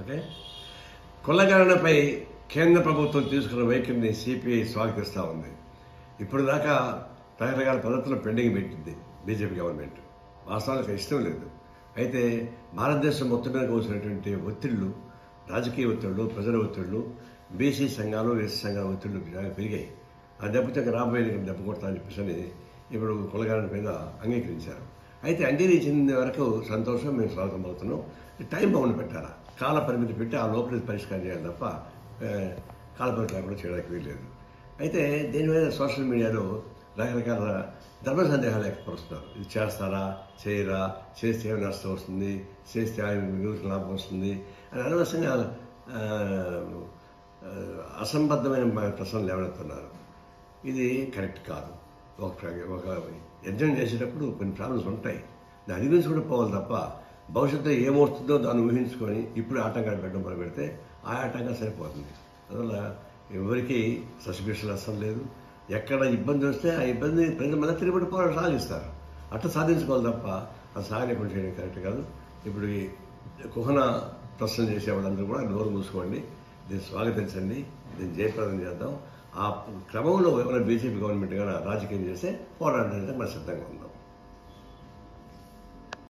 Okay. కులగణనపై కేంద్ర ప్రభుత్వం తీసుకున్న వైఖరిని సిపిఐ స్వాగతిస్తూ ఉంది. ఇప్పుడు దాకా రకరకాల పద్ధతులు పెండింగ్ పెట్టింది బీజేపీ గవర్నమెంట్. వాస్తవానికి ఇష్టం లేదు. అయితే భారతదేశం మొత్తం మీద కూర్చున్నటువంటి ఒత్తిళ్లు, రాజకీయ ఒత్తిళ్లు, ప్రజల ఒత్తిళ్లు, బీసీ సంఘాలు, ఎస్సీ సంఘాల ఒత్తిళ్లు పెరిగాయి. ఆ దెబ్బతో రాబోయే దెబ్బ కొడతామని చెప్పేసి ఇప్పుడు కులగణన మీద అంగీకరించారు. అయితే అంగీకరించిన వరకు సంతోషం, మేము స్వాగతం అవుతున్నాం. టైం బౌండ్ పెట్టారా, కాల పరిమితి పెట్టి ఆ లోపల పరిష్కారం చేయాలి తప్ప కాల పరిమితి లేకుండా చేయడానికి వీల్లేదు. అయితే దీని మీద సోషల్ మీడియాలో రకరకాల ధర్మ సందేహాలు ఏర్పరుస్తున్నారు. ఇది చేస్తారా, చేయరా, చేస్తే ఏమి నష్టం వస్తుంది, చేస్తే యువతకు లాభం వస్తుంది అని అనవసరంగా అసంబద్ధమైన ప్రశ్నలు లేవనెత్తున్నారు. ఇది కరెక్ట్ కాదు. ఒక యజ్ఞం చేసేటప్పుడు కొన్ని ప్రాబ్లమ్స్ ఉంటాయి, దాన్ని అధిగమించుకుంటూ పోవాలి తప్ప భవిష్యత్తులో ఏమవుతుందో దాన్ని ఊహించుకొని ఇప్పుడు ఆటంకాలు పెట్టడం మొదలు పెడితే ఆ ఆటంకం సరిపోతుంది. అందువల్ల ఎవరికి సస్పెన్షన్ అస్సలు లేదు. ఎక్కడ ఇబ్బంది వస్తే ఆ ఇబ్బంది ప్రజలు మళ్ళీ తిరిగి పోరాటం సాధిస్తారు. అట్లా సాధించుకోవాలి తప్ప అది సాగలేకుండా చేయడం కరెక్ట్ కాదు. ఇప్పుడు ఈ కుహన ప్రశ్నలు చేసే వాళ్ళందరూ కూడా నోరు మూసుకోండి, దీన్ని స్వాగతించండి, దీన్ని జయప్రదం చేద్దాం. ఆ క్రమంలో ఏమైనా బీజేపీ గవర్నమెంట్ కానీ రాజకీయం చేస్తే పోరాడడానికి మనం సిద్ధంగా ఉన్నాం.